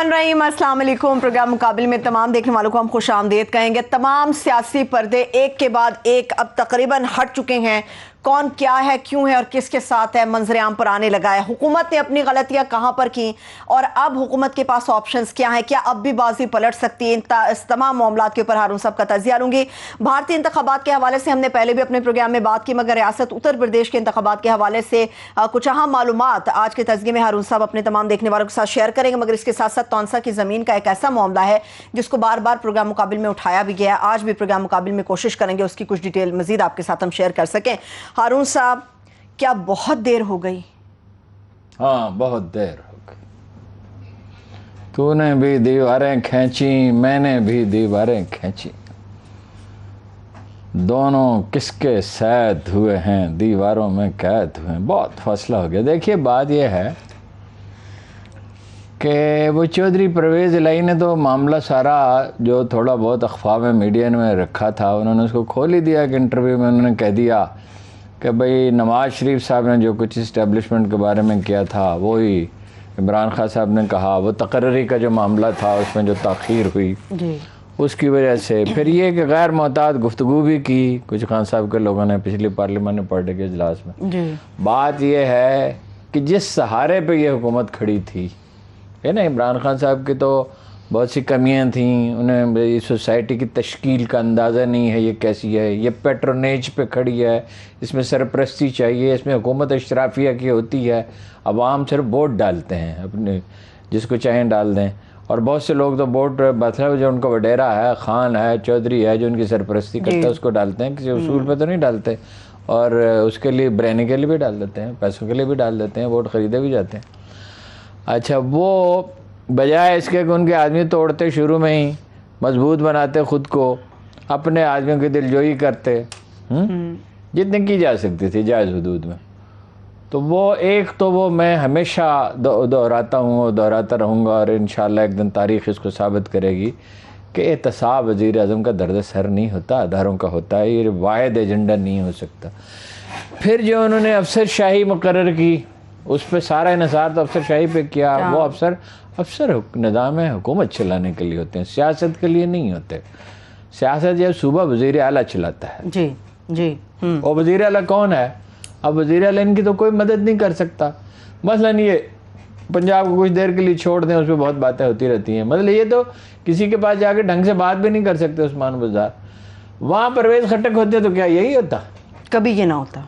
الرحمن الرحیم، السلام علیکم۔ پروگرام مقابل میں تمام دیکھنے والوں کو ہم خوش آمدید کہیں گے۔ تمام سیاسی پردے ایک کے بعد ایک اب تقریباً ہٹ چکے ہیں۔ کون کیا ہے، کیوں ہے اور کس کے ساتھ ہے، منظر عام پر آنے لگا ہے۔ حکومت نے اپنی غلطیاں کہاں پر کی اور اب حکومت کے پاس آپشنز کیا ہیں، کیا اب بھی بازی پلٹ سکتی ہے؟ اس تمام معاملات کے اوپر ہارون صاحب کا تجزیہ لوں گی۔ بھارتی انتخابات کے حوالے سے ہم نے پہلے بھی اپنے پروگرام میں بات کی، مگر ریاست اتر پردیش کے انتخابات کے حوالے سے کچھ اہم معلومات آج کے تجزیے میں ہارون صاحب اپنے تمام دیکھنے والوں کے ساتھ شیئر کریں گے۔ مگر اس کے ساتھ ساتھ تونسا کی زمین کا ایک ایسا معاملہ ہے جس کو بار بار پروگرام مقابل میں اٹھایا بھی گیا ہے، آج بھی پروگرام مقابل میں کوشش کریں گے اس کی کچھ ڈیٹیل مزید آپ کے ساتھ ہم شیئر کر سکیں۔ ہارون صاحب، کیا بہت دیر ہو گئی؟ ہاں، بہت دیر ہو گئی۔ تو نے بھی دیواریں کھینچی، میں نے بھی دیواریں کھینچی، دونوں کس کے سید ہوئے ہیں، دیواروں میں قید ہوئے ہیں۔ بہت فاصلہ ہو گیا۔ دیکھیے، بات یہ ہے کہ وہ چودھری پرویز الہی نے تو معاملہ سارا جو تھوڑا بہت اخفا میں میڈیا میں رکھا تھا، انہوں نے اس کو کھول ہی دیا کہ انٹرویو میں انہوں نے کہہ دیا کہ بھئی نواز شریف صاحب نے جو کچھ اسٹیبلشمنٹ کے بارے میں کیا تھا وہی عمران خان صاحب نے کہا، وہ تقرری کا جو معاملہ تھا اس میں جو تاخیر ہوئی اس کی وجہ سے، پھر یہ کہ غیر محتاط گفتگو بھی کی کچھ خان صاحب کے لوگوں نے پچھلی پارلیمانی پارٹی کے اجلاس میں۔ بات یہ ہے کہ جس سہارے پہ یہ حکومت کھڑی تھی، ہے نا، عمران خان صاحب کی تو بہت سی کمیاں تھیں، انہیں سوسائٹی کی تشکیل کا اندازہ نہیں ہے یہ کیسی ہے، یہ پیٹرونیج پہ کھڑی ہے، اس میں سرپرستی چاہیے، اس میں حکومت اشرافیہ کی ہوتی ہے، عوام صرف ووٹ ڈالتے ہیں، اپنے جس کو چاہیں ڈال دیں، اور بہت سے لوگ تو ووٹ مطلب جو ان کا وڈیرا ہے، خان ہے، چودھری ہے، جو ان کی سرپرستی کرتا ہے اس کو ڈالتے ہیں، کسی اصول پہ تو نہیں ڈالتے، اور اس کے لیے برینی کے لیے بھی ڈال دیتے ہیں، پیسوں کے لیے بھی ڈال دیتے ہیں، ووٹ خریدے بھی جاتے ہیں۔ اچھا، وہ بجائے اس کے کہ ان کے آدمی توڑتے، شروع میں ہی مضبوط بناتے خود کو، اپنے آدمیوں کی دلجوئی کرتے جتنے کی جا سکتی تھی جائز حدود میں، تو وہ میں ہمیشہ دہراتا ہوں اور دہراتا رہوں گا، اور انشاءاللہ ایک دن تاریخ اس کو ثابت کرے گی کہ احتساب وزیر اعظم کا درد سر نہیں ہوتا، اداروں کا ہوتا ہے، یہ واحد ایجنڈا نہیں ہو سکتا۔ پھر جو انہوں نے افسر شاہی مقرر کی، اس پہ سارا انحصار تو افسر شاہی پہ کیا۔ وہ افسر نظام حکومت چلانے کے لیے ہوتے ہیں، سیاست کے لیے نہیں ہوتے۔ سیاست یہ صوبہ وزیر اعلیٰ چلاتا ہے۔ جی اور وزیر اعلیٰ کون ہے؟ اب وزیر اعلیٰ ان کی تو کوئی مدد نہیں کر سکتا۔ مثلاً یہ پنجاب کو کچھ دیر کے لیے چھوڑ دیں، اس پہ بہت باتیں ہوتی رہتی ہیں، مطلب یہ تو کسی کے پاس جا کے ڈھنگ سے بات بھی نہیں کر سکتے عثمان بزدار۔ وہاں پرویز خٹک ہوتے تو کیا یہی ہوتا؟ کبھی یہ نہ ہوتا۔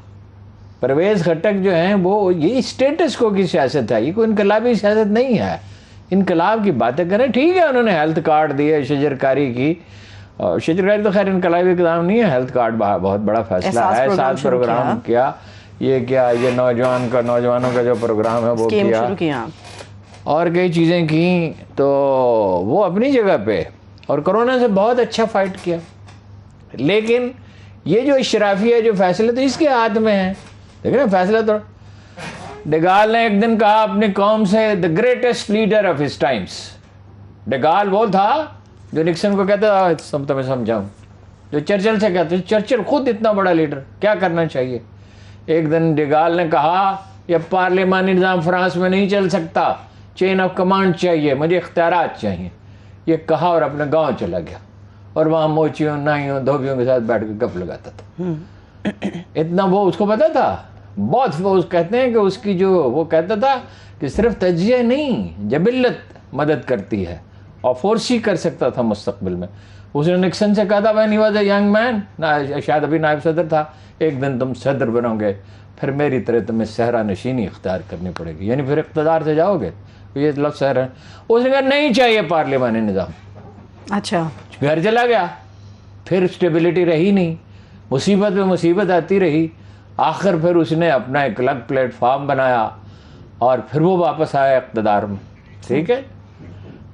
پرویز خٹک جو ہیں وہ یہ اسٹیٹس کو کی سیاست ہے، یہ کوئی انقلابی سیاست نہیں ہے۔ انقلاب کی باتیں کریں، ٹھیک ہے انہوں نے ہیلتھ کارڈ دیے، شجرکاری کی، اور شجرکاری تو خیر انقلابی اقدام نہیں ہے، ہیلتھ کارڈ بہت بڑا فیصلہ ہے، ساتھ پروگرام کیا، یہ نوجوانوں کا جو پروگرام ہے وہ کیا، اور کئی چیزیں کی، تو وہ اپنی جگہ پہ، اور کرونا سے بہت اچھا فائٹ کیا۔ لیکن یہ جو اشرافیہ جو فیصلے تو اس کے ہاتھ میں ہیں، دیکھیں نا، فیصلہ تو ڈگال نے ایک دن کہا اپنی قوم سے، the greatest leader of his times۔ ڈگال وہ تھا جو نکسن کو کہتا تھا تمہیں سمجھاؤں، جو چرچل سے کہتا، چرچل خود اتنا بڑا لیڈر، کیا کرنا چاہیے۔ ایک دن ڈگال نے کہا یہ پارلیمانی نظام فرانس میں نہیں چل سکتا، چین آف کمانڈ چاہیے، مجھے اختیارات چاہیے، یہ کہا اور اپنے گاؤں چلا گیا، اور وہاں موچیوں، نائیوں، دھوبیوں کے ساتھ بیٹھ کے گپ لگاتا تھا۔ اتنا وہ اس کو پتا تھا، بہت وہ کہتے ہیں کہ اس کی جو وہ کہتا تھا کہ صرف تجزیہ نہیں، جبلت مدد کرتی ہے، اور فورس ہی کر سکتا تھا مستقبل میں۔ اس نے نکسن سے کہا تھا when he was a young man، شاید ابھی نائب صدر تھا، ایک دن تم صدر بنو گے، پھر میری طرح تمہیں صحرا نشینی اختیار کرنی پڑے گی، یعنی پھر اقتدار سے جاؤ گے، یہ لفظ صحرا۔ اس نے کہا نہیں چاہیے پارلیمانی نظام، اچھا، گھر چلا گیا، پھر اسٹیبلٹی رہی نہیں، مصیبت پہ مصیبت آتی رہی، آخر پھر اس نے اپنا ایک الگ پلیٹ فارم بنایا، اور پھر وہ واپس آیا اقتدار میں۔ ٹھیک ہے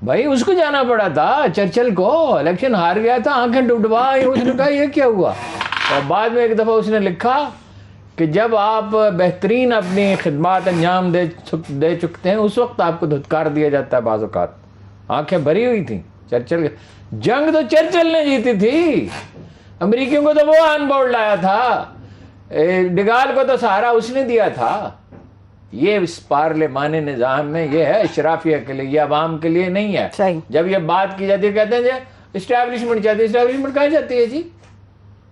بھائی، اس کو جانا پڑا تھا، چرچل کو الیکشن ہار گیا تھا، آنکھیں ڈبڈبائی، اس نے کہا یہ کیا ہوا، اور بعد میں ایک دفعہ اس نے لکھا کہ جب آپ بہترین اپنی خدمات انجام دے چکتے ہیں اس وقت آپ کو دھتکار دیا جاتا ہے بعض اوقات۔ آنکھیں بھری ہوئی تھیں چرچل، جنگ تو چرچل نے جیتی تھی، امریکیوں کو تو وہ آن بورڈ لایا تھا، ڈگال کو تو سہارا اس نے دیا تھا، یہ اس پارلیمانی نظام میں یہ ہے اشرافیہ کے لیے، یہ عوام کے لیے نہیں ہے. صحیح. جب یہ بات کی جاتی ہے کہتے ہیں اسٹیبلشمنٹ چاہتی ہے. اسٹیبلشمنٹ کہاں جاتی ہے جی؟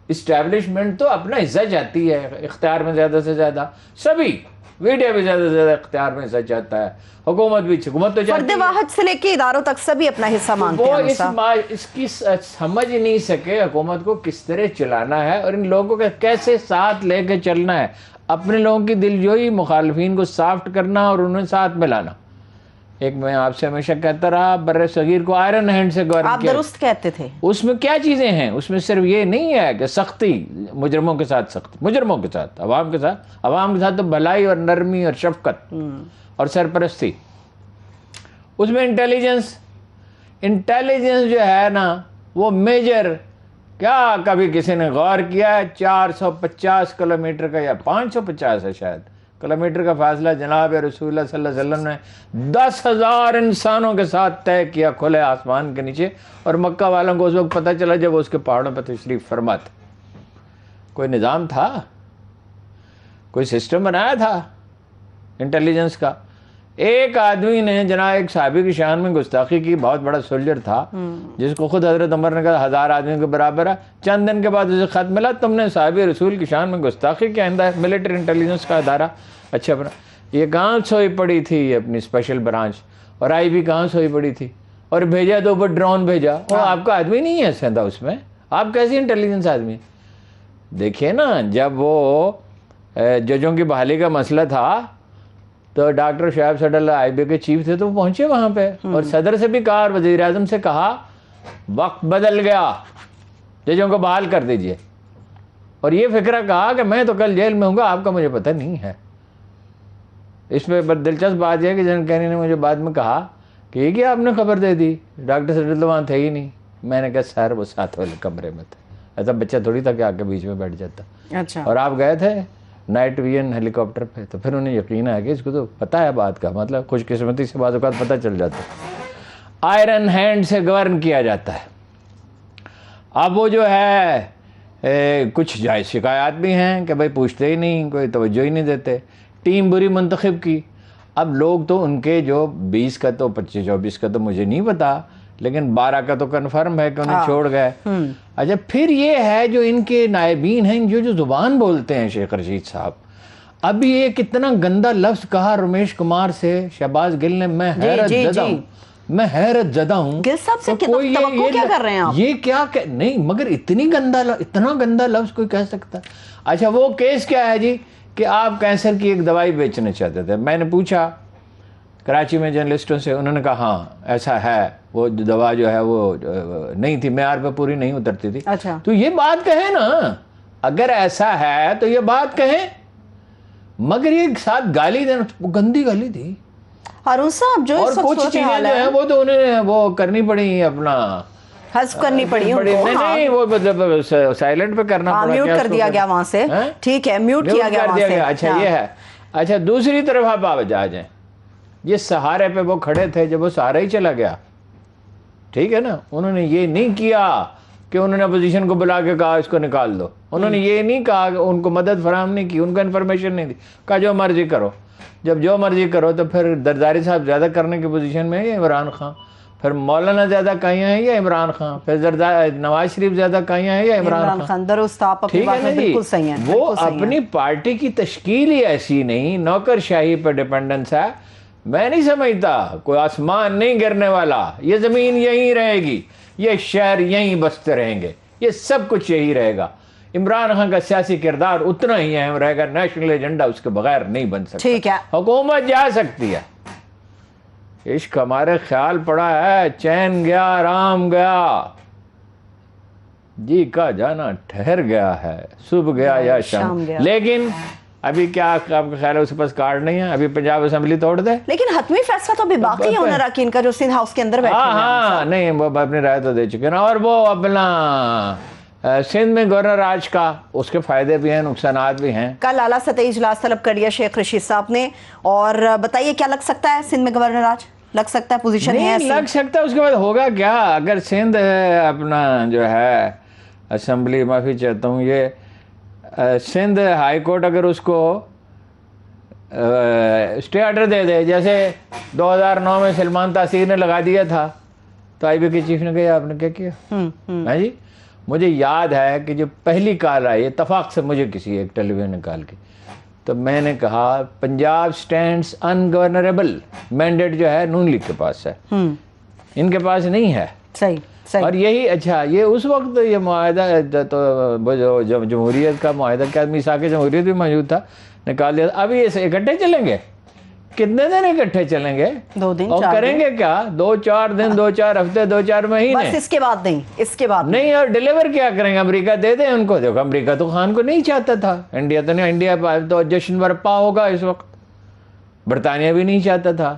اسٹیبلشمنٹ تو اپنا حصہ چاہتی ہے اختیار میں زیادہ سے زیادہ. سبھی میڈیا بھی زیادہ سے زیادہ اختیار میں حصہ چاہتا ہے، حکومت بھی، حکومت تو چاہتی فرد واحد سے لے کے اداروں تک سبھی اپنا حصہ مانگتے وہ ہیں. اس کی سمجھ نہیں سکے حکومت کو کس طرح چلانا ہے اور ان لوگوں کا کیسے ساتھ لے کے چلنا ہے. اپنے لوگوں کی دلجوئی، مخالفین کو سافٹ کرنا اور انہیں ساتھ میں لانا. ایک میں آپ سے ہمیشہ کہتا رہا بر صغیر کو آئرن ہینڈ سے گورن آپ درست کہتے تھے. اس میں کیا چیزیں ہیں؟ اس میں صرف یہ نہیں ہے کہ سختی، مجرموں کے ساتھ سختی، مجرموں کے ساتھ، عوام کے ساتھ تو بھلائی اور نرمی اور شفقت اور سرپرستی. اس میں انٹیلیجنس جو ہے نا وہ میجر. کیا کبھی کسی نے غور کیا ہے 450 کلومیٹر کا یا 550 ہے شاید کلومیٹر کا فاصلہ جناب رسول اللہ صلی اللہ علیہ وسلم نے 10,000 انسانوں کے ساتھ طے کیا کھلے آسمان کے نیچے، اور مکہ والوں کو اس وقت پتہ چلا جب وہ اس کے پہاڑوں پہ تشریف فرما تھے. کوئی نظام تھا، کوئی سسٹم بنایا تھا انٹیلیجنس کا. ایک آدمی نے جناب ایک صحابی کی شان میں گستاخی کی، بہت بڑا سولجر تھا جس کو خود حضرت عمر نے کہا 1000 آدمیوں کے برابر ہے. چند دن کے بعد اسے خط ملا تم نے صحابی رسول کی شان میں گستاخی کی، آئندہ ملٹری انٹیلیجنس کا ادارہ. اچھا بنا یہ کہاں سوئی پڑی تھی اپنی اسپیشل برانچ، اور آئی بھی کہاں سوئی پڑی تھی، اور بھیجا تو اوپر ڈرون بھیجا. وہ آپ کا آدمی نہیں ہے سیدھا، اس میں آپ کیسی انٹیلیجنس آدمی. دیکھیے نا جب وہ ججوں کی بحالی کا مسئلہ تھا تو ڈاکٹر شعیب صدر آئی بی کے چیف تھے تو وہ پہنچے وہاں پہ، اور صدر سے بھی کہا اور وزیر اعظم سے کہا وقت بدل گیا، ججوں کو بحال کر دیجئے. اور یہ فکرہ کہا کہ میں تو کل جیل میں ہوں گا، آپ کا مجھے پتہ نہیں ہے. اس میں دلچسپ بات یہ ہے کہ جن کینی نے مجھے بعد میں کہا کہ یہ کیا آپ نے خبر دے دی، ڈاکٹر صدر تو وہاں تھے ہی نہیں. میں نے کہا سر وہ ساتھ والے کمرے میں تھے، ایسا بچہ تھوڑی تھا کہ آ کے بیچ میں بیٹھ جاتا. اچھا. اور آپ گئے تھے نائٹ ویژن ہیلی کاپٹر پہ، تو پھر انہیں یقین ہے کہ اس کو تو پتہ ہے بات کا مطلب. خوش قسمتی سے بعض اوقات پتہ چل جاتا ہے. آئرن ہینڈ سے گورن کیا جاتا ہے. اب وہ جو ہے کچھ جائز شکایات بھی ہیں کہ بھائی پوچھتے ہی نہیں، کوئی توجہ ہی نہیں دیتے. ٹیم بری منتخب کی. اب لوگ تو ان کے جو 20 کا تو 25-24 کا تو مجھے نہیں پتا، لیکن 12 کا تو کنفرم ہے کہ انہیں چھوڑ گئے. اچھا پھر یہ ہے جو ان کے نائبین ہیں جو زبان بولتے ہیں شیخ رشید صاحب. ابھی یہ کتنا گندا لفظ کہا رمیش کمار سے شہباز گل نے، میں حیرت زدہ ہوں، میں حیرت زدہ ہوں. گل صاحب سے توقع کیا کر رہے ہیں آپ؟ یہ کیا نہیں، مگر اتنا گندا لفظ کوئی کہہ سکتا. اچھا وہ کیس کیا ہے جی کہ آپ کینسر کی ایک دوائی بیچنا چاہتے تھے. میں نے پوچھا کراچی میں جرنلسٹوں سے، انہوں نے کہا ہاں ایسا ہے، وہ دوا جو ہے وہ نہیں تھی، معیار پہ پوری نہیں اترتی تھی. اچھا تو یہ بات کہیں نا، اگر ایسا ہے تو یہ بات کہیں، مگر یہ ساتھ گالی دینا، گندی گالی تھی. ہارون صاحب جو اور کچھ چیزیں جو ہیں وہ تو انہیں وہ کرنی پڑی، اپنا حذف کرنی پڑی ان کو. نہیں وہ مطلب سائلنٹ پہ کرنا پڑا، میوٹ کر دیا گیا وہاں سے. ٹھیک ہے، میوٹ کیا گیا وہاں سے. اچھا یہ ہے. اچھا دوسری طرف آپ آ جائیں، یہ سہارے پہ وہ کھڑے تھے جب وہ سہارا ہی چلا گیا، ٹھیک ہے نا. انہوں نے یہ نہیں کیا کہ انہوں نے اپوزیشن کو بلا کے کہا اس کو نکال دو. انہوں نے یہ نہیں کہا کہ ان کو مدد فراہم نہیں کی، ان کو انفارمیشن نہیں دی، کہا جو مرضی کرو. جب جو مرضی کرو تو پھر زرداری صاحب زیادہ کرنے کی پوزیشن میں ہے یا عمران خان، پھر مولانا زیادہ کائیاں ہیں یا عمران خان، پھر نواز شریف زیادہ کائیاں ہیں یا عمران خان. درست، آپ اپنی بات میں بالکل صحیح ہیں. وہ اپنی پارٹی کی تشکیل ہی ایسی نہیں، نوکر شاہی پہ ڈیپینڈنس ہے. میں نہیں سمجھتا کوئی آسمان نہیں گرنے والا، یہ زمین یہیں رہے گی، یہ شہر یہیں بستے رہیں گے، یہ سب کچھ یہی رہے گا. عمران خان کا سیاسی کردار اتنا ہی اہم رہے گا، نیشنل ایجنڈا اس کے بغیر نہیں بن سکتا. ٹھیک ہے، حکومت جا سکتی ہے. عشق ہمارے خیال پڑا ہے، چین گیا آرام گیا، جی کا جانا ٹھہر گیا ہے، صبح گیا یا شام. لیکن ابھی کیا آپ کا خیال ہے اس کے پاس کارڈ نہیں ہے؟ ابھی پنجاب اسمبلی توڑ دے. لیکن حتمی فیصلہ تو ابھی باقی ہے ان اراکین کا جو سندھ ہاؤس کے اندر بیٹھے ہیں. ہاں نہیں وہ اپنی رائے تو دے چکے ہیں. اور وہ اپنا سندھ میں گورنر راج کا، اس کے فائدے بھی ہیں نقصانات بھی ہیں. کل اعلیٰ سطحی اجلاس طلب کر لیا شیخ رشید صاحب نے. اور بتائیے کیا لگ سکتا ہے سندھ میں گورنر راج؟ لگ سکتا ہے پوزیشن ہے نہیں لگ سکتا. اس کے بعد ہوگا کیا اگر سندھ اپنا جو ہے اسمبلی، معافی چاہتا ہوں، یہ سندھ ہائی کورٹ اگر اس کو اسٹے آرڈر دے دے. جیسے 2009 میں سلمان تاثیر نے لگا دیا تھا تو آئی بی کے چیف نے کہا آپ نے کیا کیا. ہاں جی, مجھے یاد ہے کہ جو پہلی کال آئی اتفاق سے مجھے کسی ایک ٹیلی ویژن نے کال کی تو میں نے کہا پنجاب سٹینڈز انگورنریبل, مینڈیٹ جو ہے نون لیگ کے پاس ہے, ان کے پاس نہیں ہے. صحیح. اور یہی اچھا یہ اس وقت یہ معاہدہ تو جو جمہوریت کا معاہدہ کیا میثاق جمہوریت بھی موجود تھا, نکال دیا. ابھی یہ اکٹھے چلیں گے, کتنے دن اکٹھے چلیں گے, 2 دن اور کریں گے کیا 2-4 دن 2-4 ہفتے 2-4 مہینے, بس اس کے بعد نہیں, اس کے بعد نہیں. اور ڈیلیور کیا کریں گے, امریکہ دے دیں ان کو. دیکھو امریکہ تو خان کو نہیں چاہتا تھا, انڈیا تو نہیں, انڈیا تو جشن برپا ہوگا اس وقت, برطانیہ بھی نہیں چاہتا تھا.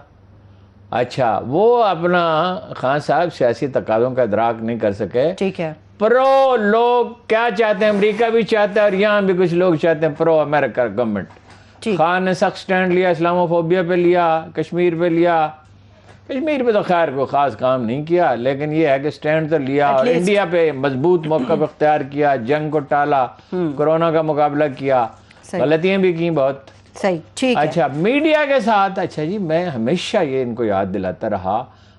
اچھا وہ اپنا خان صاحب سیاسی تقاضوں کا ادراک نہیں کر سکے. ٹھیک ہے. پرو لوگ کیا چاہتے ہیں, امریکہ بھی چاہتا ہے اور یہاں بھی کچھ لوگ چاہتے ہیں پرو امریکہ گورنمنٹ. خان نے سخت سٹینڈ لیا, اسلاموفوبیا پہ لیا, کشمیر پہ لیا. کشمیر پہ تو خیر کوئی خاص کام نہیں کیا, لیکن یہ ہے کہ سٹینڈ تو لیا اور انڈیا پہ مضبوط موقف اختیار کیا, جنگ کو ٹالا, کورونا کا مقابلہ کیا, غلطیاں بھی کی بہت. صحیح. ٹھیک ہے. اچھا میڈیا کے ساتھ, اچھا جی میں ہمیشہ یہ ان کو یاد دلاتا رہا,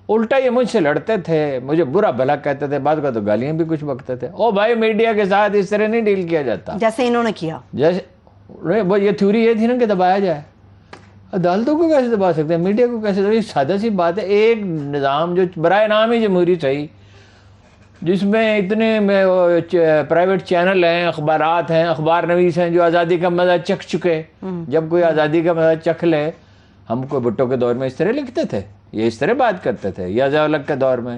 الٹا یہ مجھ سے لڑتے تھے, مجھے برا بھلا کہتے تھے, بعد کا تو گالیاں بھی کچھ بکتے تھے. او بھائی میڈیا کے ساتھ اس طرح نہیں ڈیل کیا جاتا جیسے انہوں نے کیا. جیسے وہ یہ تھیوری یہ تھی نا کہ دبایا جائے. عدالتوں کو کیسے دبا سکتے ہیں, میڈیا کو کیسے دبا, سادہ سی بات ہے. ایک نظام جو برائے نام ہی جمہوری صحیح, جس میں اتنے پرائیویٹ چینل ہیں, اخبارات ہیں, اخبار نویس ہیں جو آزادی کا مزہ چکھ چکے. جب کوئی آزادی کا مزہ چکھ لے, ہم کوئی بھٹو کے دور میں اس طرح لکھتے تھے, یہ اس طرح بات کرتے تھے, یا ضیاء الحق کے دور میں.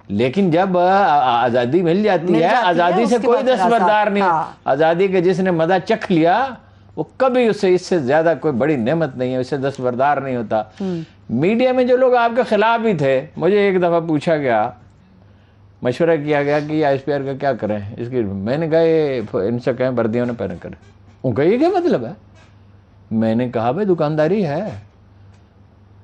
لیکن جب آزادی مل جاتی ہے, آزادی سے کوئی دستبردار نہیں. آزادی کے جس نے مزہ چکھ لیا وہ کبھی اس سے زیادہ کوئی بڑی نعمت نہیں ہے, اس سے دستبردار نہیں ہوتا. میڈیا میں جو لوگ آپ کے خلاف بھی تھے, مجھے ایک دفعہ پوچھا گیا, مشورہ کیا گیا کہ ایس پی آر کا کیا کریں اس کی. میں نے کہا ان سے کہیں وردیوں نے پہنے کریں. ان کا یہ کیا مطلب ہے. میں نے کہا بھائی دکانداری ہے,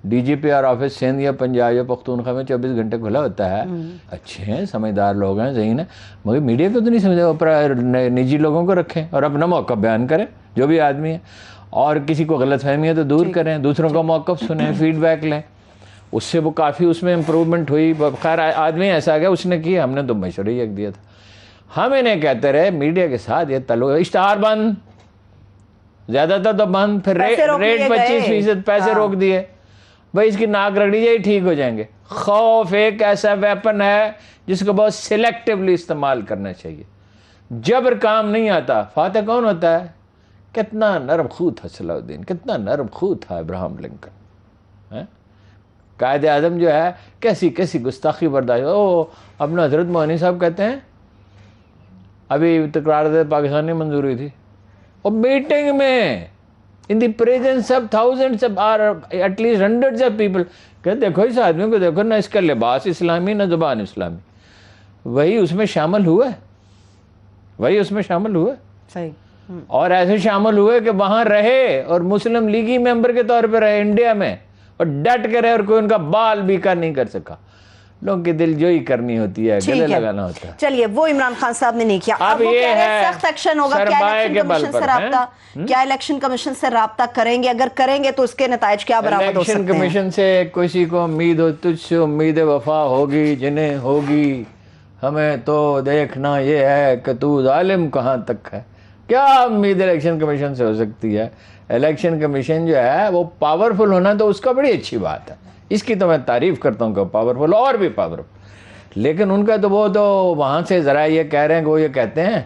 D G P R office Sindh یا پنجاب یا پختونخوا میں 24 گھنٹے کھلا ہوتا ہے. اچھے ہیں, سمجھدار لوگ ہیں, ذہین ہیں, مگر میڈیا کو تو نہیں سمجھتے. نجی لوگوں کو رکھیں اور اپنا موقف بیان کریں, جو بھی آدمی ہے, اور کسی کو غلط فہمی ہے تو دور کریں, دوسروں کا موقف سنیں, فیڈ بیک لیں. اس سے وہ کافی اس میں امپروومنٹ ہوئی. خیر آدمی ایسا گیا, اس نے کیا, ہم نے تو مشورہ ہی ایک دیا تھا. ہم انہیں کہتے رہے میڈیا کے ساتھ یہ اشتہار بند, زیادہ تر تو بند, پھر ریٹ 25% پیسے روک دیے. بھائی اس کی ناک رگڑی جائے ٹھیک ہو جائیں گے. خوف ایک ایسا ویپن ہے جس کو بہت سلیکٹیولی استعمال کرنا چاہیے. جبر کام نہیں آتا. فاتح کون ہوتا ہے, کتنا نرم خو تھا صلاح الدین, کتنا نرم خو تھا ابراہم لنکن. قائد اعظم جو ہے کیسی کیسی گستاخی برداشت. او اپنا حضرت موہنی صاحب کہتے ہیں ابھی تقرار پاکستان میں منظور ہوئی تھی, اور میٹنگ میں in the presence of thousands of or at least hundreds of people, کہ دیکھو اس آدمی کو دیکھو, نہ اس کا لباس اسلامی نہ زبان اسلامی. وہی اس میں شامل ہوئے, وہی اس میں شامل ہوئے. صحیح. اور ایسے شامل ہوئے کہ وہاں رہے اور مسلم لیگی ممبر کے طور پہ رہے انڈیا میں, اور ڈٹ کے رہے, اور کوئی ان کا بال بھی کا نہیں کر سکا. لوگوں کی دل جوئی کرنی ہوتی ہے, گلے لگانا ہوتا ہے. چلیے وہ عمران خان صاحب نے نہیں کیا. اب یہ ہے سخت ایکشن ہوگا. کیا الیکشن کمیشن سے رابطہ کریں گے, اگر کریں گے تو اس کے نتائج کیا برآمد ہو سکتے ہیں؟ الیکشن کمیشن سے کسی کو امید ہو, تجھ سے امید وفا ہوگی جنہیں ہوگی, ہمیں تو دیکھنا یہ ہے کہ تو ظالم کہاں تک ہے. کیا امید الیکشن کمیشن سے ہو سکتی ہے؟ الیکشن کمیشن جو ہے وہ پاورفل ہونا تو اس کا بڑی اچھی بات ہے, اس کی تو میں تعریف کرتا ہوں کہ پاورفل, اور بھی پاورفل. لیکن ان کا تو وہ تو وہاں سے ذرا یہ کہہ رہے ہیں کہ وہ یہ کہتے ہیں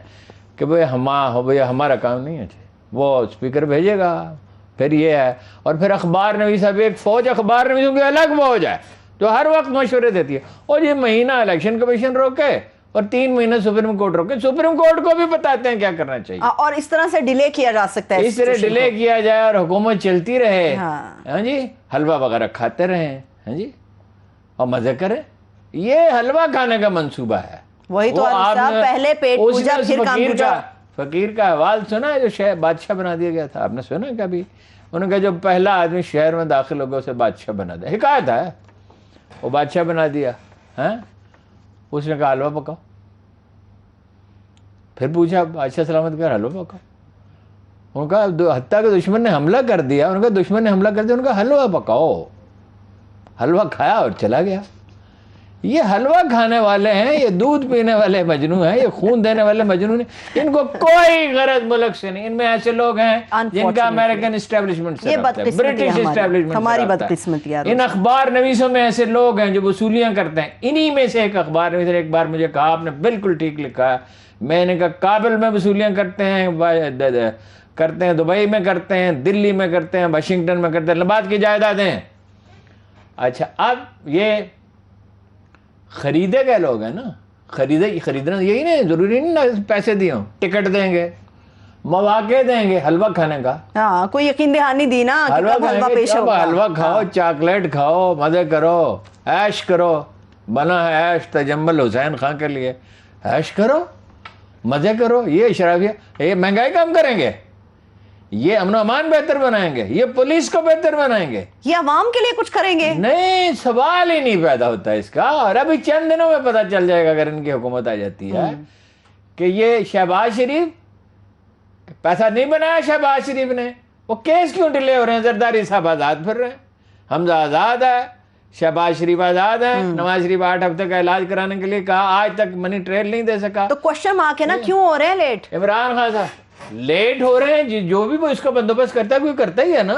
کہ بھئی ہمارا کام نہیں ہے, وہ اسپیکر بھیجے گا. پھر یہ ہے, اور پھر اخبار نویس, اب ایک فوج اخبار نویسوں کی الگ فوج ہے جو ہر وقت مشورے دیتی ہے. اور یہ مہینہ الیکشن کمیشن روکے اور 3 مہینے سپریم کورٹ روکے, سپریم کورٹ کو بھی بتاتے ہیں کیا کرنا چاہیے. اور اس طرح سے ڈیلے کیا جا سکتا ہے, اس طرح ڈیلے کیا جائے اور حکومت چلتی رہے. ہاں جی, حلوہ وغیرہ کھاتے رہیں, ہاں جی, اور مزے کریں. یہ حلوہ کھانے کا منصوبہ ہے. وہی تو پہلے پیٹ پوجا پھر کام پوجا. فقیر کا احوال سنا ہے جو بادشاہ بنا دیا گیا تھا, آپ نے سنا کبھی؟ انہوں نے کہا جو پہلا آدمی شہر میں داخل ہوگا اسے بادشاہ بنا دیا. حکایت ہے, وہ بادشاہ بنا دیا. اس نے کہا حلوہ پکاؤ. پھر پوچھا بادشاہ سلامت کر حلوہ پکاؤ. ان کا حتیٰ کہ دشمن نے حملہ کر دیا، ان کا دشمن نے حملہ کر دیا، ان کا حلوہ پکاؤ، حلوہ کھایا اور چلا گیا۔ یہ حلوہ کھانے والے ہیں، یہ دودھ پینے والے مجنو ہیں، یہ خون دینے والے مجنو نہیں، ان کو کوئی غرض ملک سے نہیں۔ ان میں ایسے لوگ ہیں جن کا امریکن اسٹیبلشمنٹ سے رابطہ ہے، برٹش اسٹیبلشمنٹ، ہماری بدقسمتی۔ ان اخبار نویسوں میں ایسے لوگ ہیں جو وصولیاں کرتے ہیں۔ انہی میں سے ایک اخبار نویس نے ایک بار مجھے کہا، آپ نے بالکل ٹھیک لکھا ہے، میں نے کہا کابل میں وصولیاں کرتے ہیں، دبئی میں کرتے ہیں، دلی میں کرتے ہیں، واشنگٹن میں کرتے ہیں، لباد کی جائیدادیں۔ اچھا اب یہ خریدے گئے لوگ ہیں نا، خریدنا یہی نہیں، ضروری نہیں نا پیسے دیے ہوں، ٹکٹ دیں گے، مواقع دیں گے حلوہ کھانے کا۔ ہاں کوئی یقین دہانی دی نا کہ کب حلوہ پیش ہوگا۔ حلوہ کھاؤ، چاکلیٹ کھاؤ، مزے کرو، عیش کرو، بنا ہے عیش تجمل حسین خان کے لیے، عیش کرو، مزے کرو۔ یہ اشرافیہ، یہ مہنگائی کم کریں گے، یہ امن و امان بہتر بنائیں گے، یہ پولیس کو بہتر بنائیں گے، یہ عوام کے لیے کچھ کریں گے؟ نہیں، سوال ہی نہیں پیدا ہوتا اس کا۔ اور ابھی چند دنوں میں پتہ چل جائے گا اگر ان کی حکومت آ جاتی ہے کہ یہ شہباز شریف پیسہ نہیں بنایا، شہباز شریف نے، وہ کیس کیوں ڈیلے ہو رہے ہیں؟ زرداری صاحب آزاد پھر رہے ہیں، حمزہ آزاد ہے، شہباز شریف آزاد ہے، نواز شریف 8 ہفتے کا علاج کرانے کے لیے کہا، آج تک منی ٹریل نہیں دے سکا۔ تو کوشچن مارک ہے نا، کیوں ہو رہے ہیں لیٹ؟ عمران خان صاحب لیٹ ہو رہے ہیں، جو بھی وہ اس کا بندوبست کرتا ہے کوئی کرتا ہی ہے نا،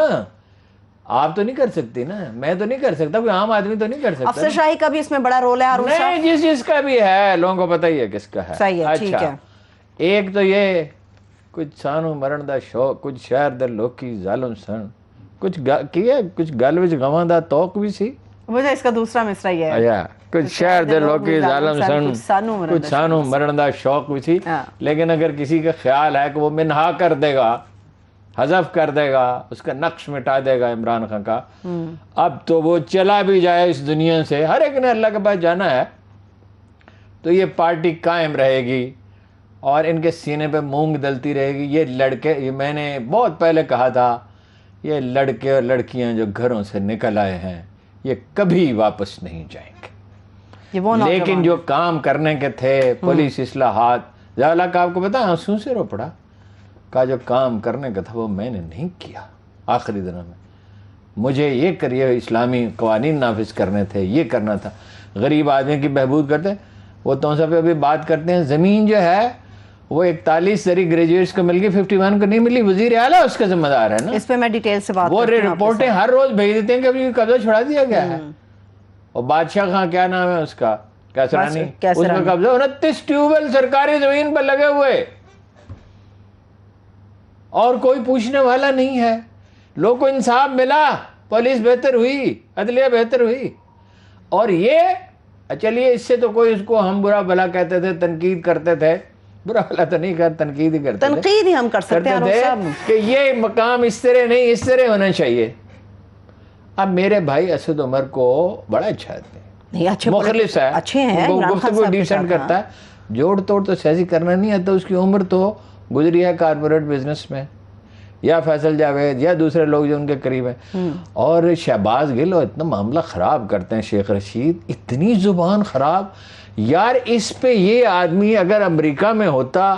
آپ تو نہیں کر سکتی نا، میں تو نہیں کر سکتا، کوئی عام آدمی تو نہیں کر سکتا۔ افسر شاہی کا بھی اس میں بڑا رول ہے ہارون صاحب؟ نہیں، جس کا بھی ہے لوگوں کو پتہ ہی ہے کس کا ہے۔ صحیح ہے، ٹھیک ہے۔ ایک تو یہ کچھ سانو مرن دا شوق، کچھ شہر دے لوکی ظالم سن، کچھ کچھ گل وچ گواں دا توق بھی سی، مجھے اس کا دوسرا مصرع یہ ہے، کچھ شہر دے لوکی ظالم سن، کچھ سانو مرن دا شوق بھی سی۔ لیکن اگر کسی کا خیال ہے کہ وہ منہا کر دے گا، حذف کر دے گا، اس کا نقش مٹا دے گا عمران خان کا، اب تو وہ چلا بھی جائے اس دنیا سے، ہر ایک نے اللہ کے پاس جانا ہے، تو یہ پارٹی قائم رہے گی اور ان کے سینے پہ مونگ دلتی رہے گی۔ یہ لڑکے، یہ میں نے بہت پہلے کہا تھا، یہ لڑکے اور لڑکیاں جو گھروں سے نکل آئے ہیں یہ کبھی واپس نہیں جائیں گے، لیکن جو کام کرنے کے تھے، پولیس اصلاحات، زیادہ کا آپ کو پتا آنسوں سے رو پڑا، کا جو کام کرنے کا تھا وہ میں نے نہیں کیا۔ آخری دنوں میں مجھے یہ کریے، اسلامی قوانین نافذ کرنے تھے، یہ کرنا تھا، غریب آدمی کی بہبود کرتے۔ وہ تو سب ابھی بات کرتے ہیں، زمین جو ہے وہ 41 زری گریجویٹس کو مل گئی، 51 کو نہیں ملی، وزیر اعلیٰ اس کا ذمہ دار ہے نا۔ اس پہ میں ڈیٹیل سے بات وہ رپورٹیں ہر روز بھیج دیتے ہیں کہ ابھی قبضہ چھڑا دیا گیا ہے۔ اور بادشاہ خان، کیا نام ہے اس کا، کیسرانی، اس کا قبضہ 29 ٹیوبویل سرکاری زمین پر لگے ہوئے، اور کوئی پوچھنے والا نہیں ہے۔ لوگوں کو انصاف ملا، پولیس بہتر ہوئی، عدلیہ بہتر ہوئی۔ اور یہ چلیے، اس سے تو کوئی اس کو ہم برا بھلا کہتے تھے، تنقید کرتے تھے، برا بھلا تو نہیں کہتے، تنقید ہی کرتے تھے، تنقید ہی ہم کر سکتے ہیں کہ یہ مقام اس طرح نہیں، اس طرح ہونا چاہیے۔ اب میرے بھائی اسد عمر کو بڑا اچھا ہے، مخلص ہے، اچھے ہیں، گفتگو ڈیسنٹ کرتا ہے، جوڑ توڑ تو سیاسی کرنا نہیں آتا، اس کی عمر تو گزری ہے کارپوریٹ بزنس میں، یا فیصل جاوید یا دوسرے لوگ جو ان کے قریب ہیں۔ اور شہباز گل اتنا معاملہ خراب کرتے ہیں، شیخ رشید اتنی زبان خراب، یار اس پہ یہ آدمی اگر امریکہ میں ہوتا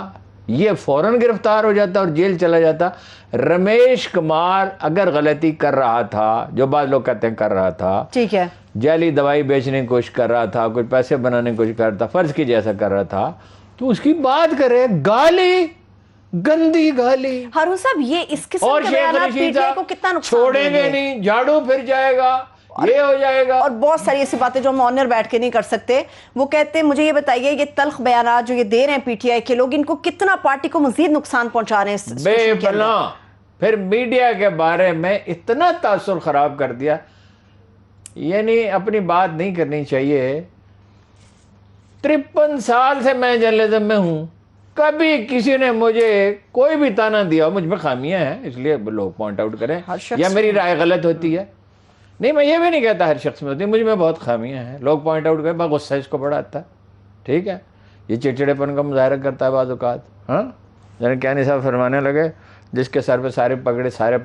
یہ فوراً گرفتار ہو جاتا اور جیل چلا جاتا۔ رمیش کمار اگر غلطی کر رہا تھا، جو بعض لوگ کہتے ہیں کر رہا تھا، ٹھیک ہے، جعلی دوائی بیچنے کی کوشش کر رہا تھا، کچھ پیسے بنانے کی کوشش کر رہا تھا، فرض کی جیسا کر رہا تھا، تو اس کی بات کرے، گالی، گندی گالی۔ ہارون صاحب یہ اس قسم اور کے شیخ بیانات رشید پی ٹی آئی کو کتنا نقصان چھوڑیں گے نہیں، جھاڑو پھر جائے گا، یہ ہو جائے گا۔ اور بہت ساری ایسی باتیں جو ہم آنر بیٹھ کے نہیں کر سکتے۔ وہ کہتے ہیں، مجھے یہ بتائیے، یہ تلخ بیانات جو یہ دے رہے ہیں پی ٹی آئی کے لوگ، ان کو کتنا پارٹی کو مزید نقصان پہنچا رہے ہیں؟ بے پناہ۔ پھر میڈیا کے بارے میں اتنا تاثر خراب کر دیا، یعنی اپنی بات نہیں کرنی چاہیے۔ 53 سال سے میں جرنلزم میں ہوں، کبھی کسی نے مجھے کوئی بھی تانا دیا، مجھ میں خامیاں ہیں، اس لیے لوگ پوائنٹ آؤٹ کریں، یا میری رائے غلط ہوتی ہے، نہیں میں یہ بھی نہیں کہتا ہر شخص میں ہوتی ہے، مجھ میں بہت خامیاں ہیں، لوگ پوائنٹ آؤٹ کریں، میں غصہ اس کو بڑا آتا ہے، ٹھیک ہے، یہ چڑچڑے پن کا مظاہرہ کرتا ہے بعض اوقات۔ ہاں جنرل کیانی صاحب فرمانے لگے، جس کے سر پہ سارے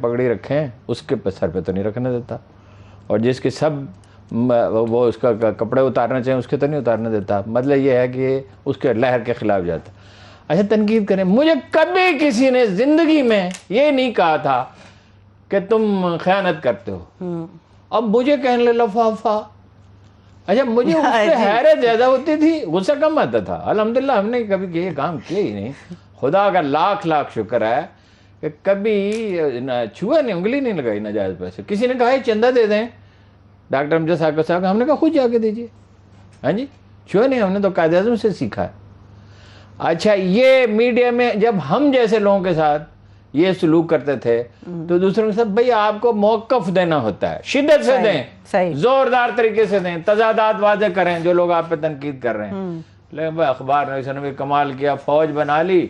پگڑی رکھے ہیں اس کے سر پہ تو نہیں رکھنے دیتا، اور جس کے سب وہ اس کا کپڑے اتارنا چاہیں اس کے تو نہیں اتارنے دیتا۔ مطلب یہ ہے کہ اس کے لہر کے خلاف جاتا۔ اچھا تنقید کریں. مجھے کبھی کسی نے زندگی میں یہ نہیں کہا تھا کہ تم خیانت کرتے ہو. اب مجھے کہنے لگے لفافہ. اچھا مجھے اس پہ حیرت زیادہ ہوتی تھی, غصہ کم آتا تھا. الحمدللہ ہم نے کبھی یہ کام کیا ہی نہیں. خدا کا لاکھ لاکھ شکر ہے کہ کبھی چھوا نہیں, انگلی نہیں لگائی ناجائز پیسے. کسی نے کہا چندہ دے دیں ڈاکٹر امجد صاحب صاحب, ہم نے کہا خود جا کے دیجیے. ہاں جی, چھوا نہیں, ہم نے تو قائد اعظم سے سیکھا ہے. اچھا یہ میڈیا میں جب ہم جیسے لوگوں کے ساتھ یہ سلوک کرتے تھے تو دوسروں کے ساتھ بھئی آپ کو موقف دینا ہوتا ہے, شدت سے دیں, زوردار طریقے سے دیں, تضادات واضح کریں جو لوگ آپ پہ تنقید کر رہے ہیں. لیکن بھائی اخبار نے بھی کمال کیا, فوج بنا لی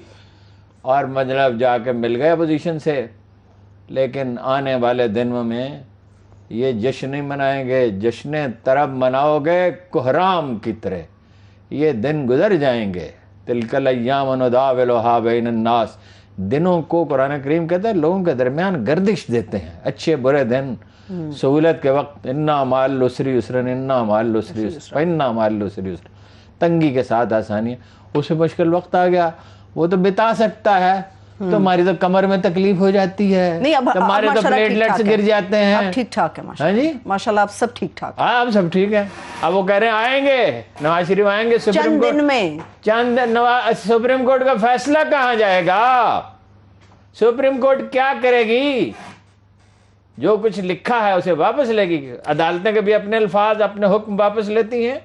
اور مطلب جا کے مل گئے اپوزیشن سے. لیکن آنے والے دنوں میں یہ جشن نہیں منائیں گے, جشن طرب مناؤ گے کوہرام کی طرح. یہ دن گزر جائیں گے. تلک الایام نداولها بین الناس. دنوں کو قرآن کریم کہتا ہے لوگوں کے درمیان گردش دیتے ہیں, اچھے برے دن, سہولت کے وقت. انا مع العسر یسرا, انا مع العسر یسرا, انا مع العسر یسرا. تنگی کے ساتھ آسانی. اس سے مشکل وقت آ گیا, وہ تو بتا سکتا ہے, تو ہماری تو کمر میں تکلیف ہو جاتی ہے, ہمارے تو پلیٹلیٹس گر جاتے ہیں. ٹھیک ٹھاک ہے ہاں جی ماشاءاللہ, آپ سب ٹھیک ٹھاک. ہاں اب سب ٹھیک ہے. اب وہ کہہ رہے ہیں آئیں گے نواز شریف, آئیں گے سپریم کورٹ میں. چند سپریم کورٹ کا فیصلہ کہاں جائے گا؟ سپریم کورٹ کیا کرے گی؟ جو کچھ لکھا ہے اسے واپس لے گی. عدالتیں کبھی اپنے الفاظ اپنے حکم واپس لیتی ہیں.